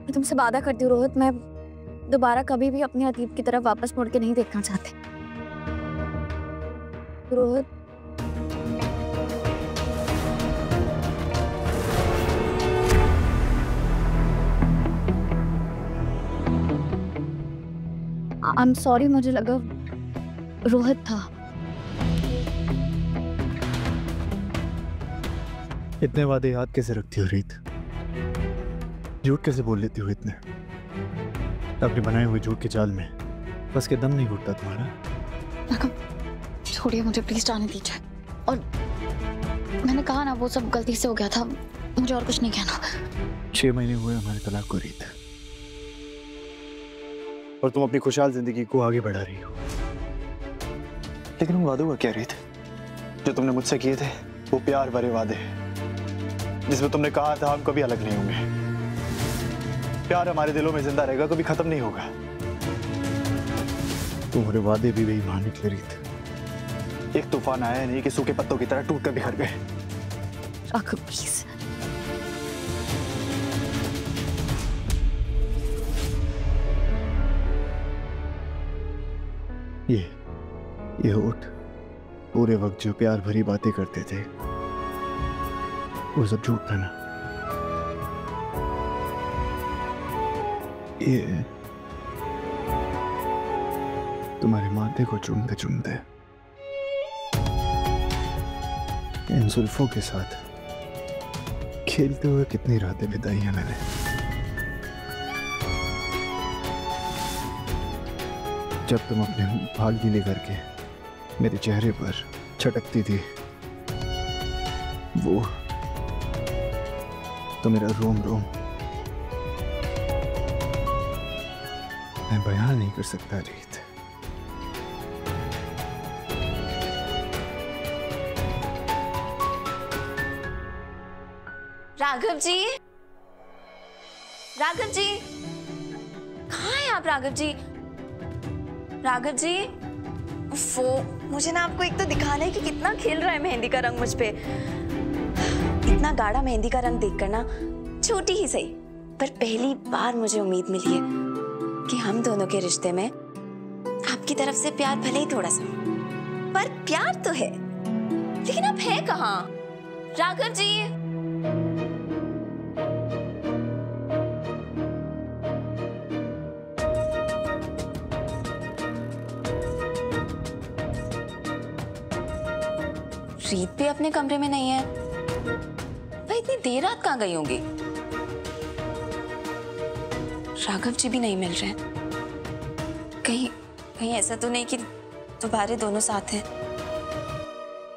मैं तुमसे वादा करती हूँ रोहित, मैं दोबारा कभी भी अपने अतीत की तरफ वापस मुड़ के नहीं देखना चाहती। रोहित, आई एम सॉरी, मुझे लगा रोहित था। इतने वादे याद कैसे रखती हो रीत? झूठ कैसे बोल लेती हो इतने? अपने बनाए हुए झूठ के जाल में बस के दम नहीं घुटता तुम्हारा। छोड़िए मुझे प्लीज, जाने दीजिए। और मैंने कहा ना, वो सब गलती से हो गया था, मुझे और कुछ नहीं कहना। 6 महीने हुए हमारे तलाक को रीत, और तुम अपनी खुशहाल जिंदगी को आगे बढ़ा रही हो। लेकिन उन वादों का क्या रीत जो तुमने मुझसे किए थे? वो प्यार भरे वादे जिसमें तुमने कहा था हम कभी अलग नहीं होंगे, प्यार हमारे दिलों में जिंदा रहेगा, कभी खत्म नहीं होगा। तुम्हारे वादे भी बेईमान निकले रीत। एक तूफान आया नहीं कि सूखे पत्तों की तरह टूट कर बिखर गए। राघव प्लीज। ये होठ पूरे वक्त जो प्यार भरी बातें करते थे वो सब झूठ था ना? ये तुम्हारे माथे को चूमते चूमते इन जुल्फों के साथ खेलते हुए कितनी रातें बिताई हैं मैंने। जब तुम अपने बाल गीले करके मेरे चेहरे पर छटकती थी, वो तो मेरा रोम रोम मैं बयान नहीं कर सकता रीत। राघव जी, राघव जी, कहाँ हैं आप? राघव जी, राघव जी, मुझे ना आपको एक तो दिखाना है कि कितना खिल रहा है मेहंदी का रंग मुझ पे। इतना गाढ़ा मेहंदी का रंग देखकर ना, छोटी ही सही पर पहली बार मुझे उम्मीद मिली है कि हम दोनों के रिश्ते में आपकी तरफ से प्यार भले ही थोड़ा सा, पर प्यार तो है। लेकिन आप है कहाँ? राघव जी, रीत भी अपने कमरे में नहीं है। भाई इतनी देर रात कहाँ गई होंगी? राघव जी भी नहीं मिल रहे। कहीं ऐसा तो नहीं कि दोबारा दोनों साथ हैं?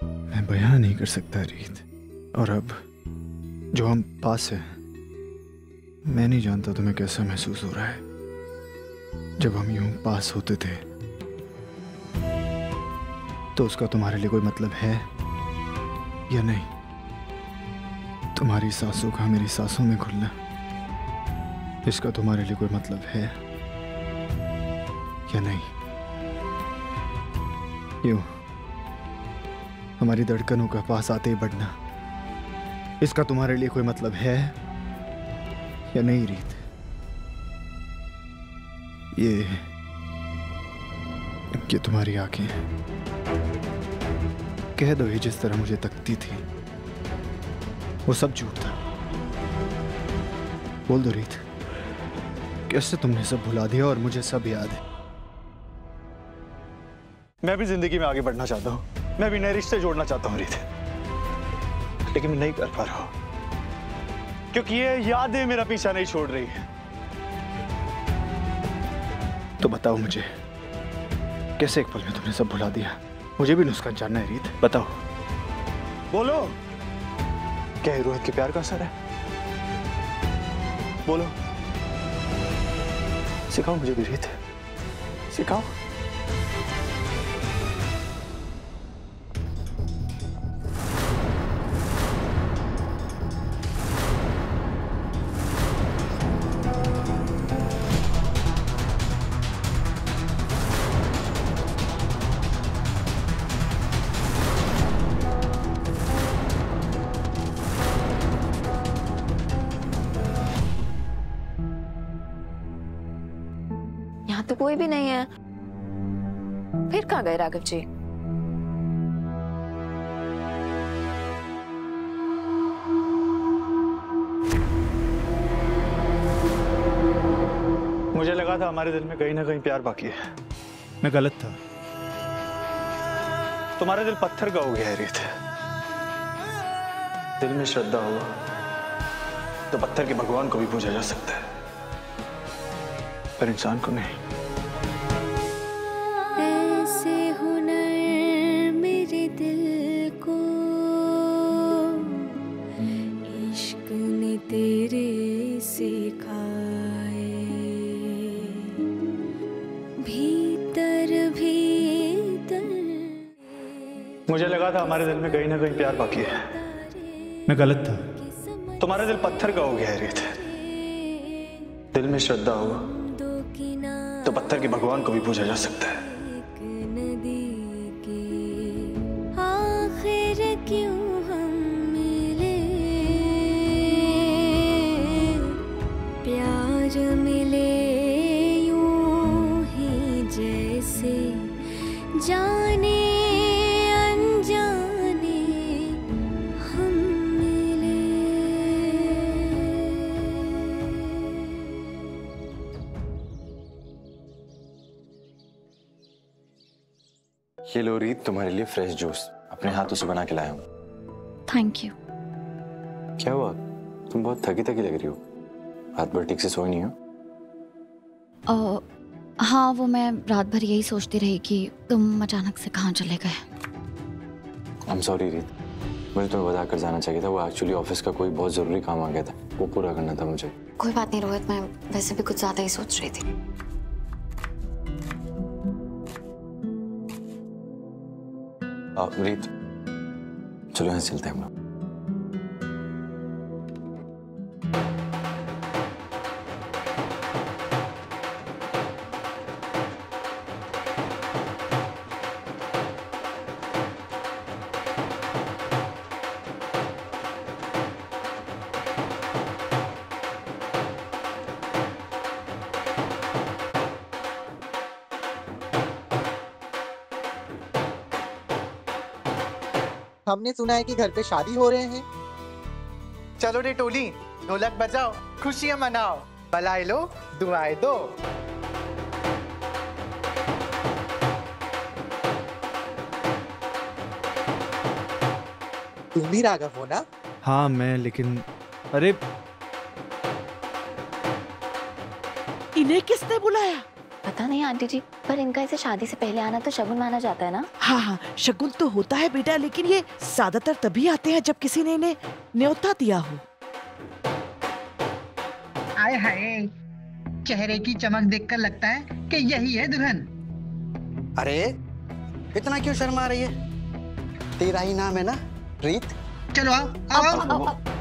मैं बयान नहीं कर सकता रीत। और अब जो हम पास हैं, मैं नहीं जानता तुम्हें कैसा महसूस हो रहा है। जब हम यूं पास होते थे तो उसका तुम्हारे लिए कोई मतलब है या नहीं? तुम्हारी सांसों का मेरी सांसों में घुलना, इसका तुम्हारे लिए कोई मतलब है या नहीं? यूं हमारी धड़कनों का पास आते ही बढ़ना, इसका तुम्हारे लिए कोई मतलब है या नहीं रीत? ये तुम्हारी आंखें, कह दो ये जिस तरह मुझे तकती थी वो सब झूठ था। बोल दो रीत, कैसे तुमने सब भुला दिया और मुझे सब याद है? मैं भी जिंदगी में आगे बढ़ना चाहता हूं, मैं भी नए रिश्ते जोड़ना चाहता हूं रीत, लेकिन मैं नहीं कर पा रहा हूं क्योंकि ये यादें मेरा पीछा नहीं छोड़ रही है। तो बताओ मुझे, कैसे एक पल में तुमने सब भुला दिया? मुझे भी नुस्खा जानना है रीत, बताओ, बोलो। क्या ये रोहित के प्यार का असर है? बोलो, सिखाओ मुझे भी रीत, सिखाओ। यहाँ तो कोई भी नहीं है। फिर कहाँ गए राघव जी? मुझे लगा था हमारे दिल में कहीं ना कहीं प्यार बाकी है। मैं गलत था। तुम्हारा दिल पत्थर का हो गया है रीत। दिल में श्रद्धा हो तो पत्थर के भगवान को भी पूजा जा सकता है, पर इंसान को नहीं। ऐसे हुनर मेरे दिल को इश्क ने तेरे सिखाए, भीतर भीतर। मुझे लगा था हमारे दिल में कहीं ना कहीं प्यार बाकी है। मैं गलत था। तुम्हारा दिल पत्थर का हो गया है रीत। दिल में श्रद्धा हो तो पत्थर के भगवान को भी पूजा जा सकता है। आखिर क्यों हम मिले, प्यार मिले यूं ही जैसे जाने अनजाने हम मिले। ये लो रीत, तुम्हारे लिए फ्रेश जूस अपने हाथों से बना के लाया हूँ। Thank you. क्या हुआ? तुम बहुत थकी थकी लग रही हो। रात भर ठीक से सोई नहीं हो? हाँ, वो मैं रात भर यही सोचती रही कि तुम अचानक से कहाँ चले गए। आई एम सॉरी रीत, मुझे तुम्हें बता कर जाना चाहिए था। वो एक्चुअली ऑफिस का कोई बहुत जरूरी काम आ गया था, वो पूरा करना था मुझे। कोई बात नहीं रोहित, मैं वैसे भी कुछ ज्यादा ही सोच रही थी। रीत, चलो यहाँ से चलते हैं हम लोग। हमने सुना है कि घर पे शादी हो रहे हैं। चलो रे टोली, ढोलक बजाओ, खुशियां मनाओ, बधाई लो, दुआएं दो। तुम भी राघव हो ना? हाँ मैं, लेकिन अरे इन्हें किसने बुलाया? पता नहीं आंटी जी, पर इनका इसे शादी से पहले आना तो शगुन माना जाता है ना। हाँ हाँ, शगुन तो होता है बेटा, लेकिन ये ज्यादातर तभी आते हैं जब किसी ने इन्हें न्योता दिया हो। आय हाय, चेहरे की चमक देखकर लगता है कि यही है दुल्हन। अरे इतना क्यों शर्मा रही है? तेरा ही नाम है ना रीत? चलो आओ आओ, आओ।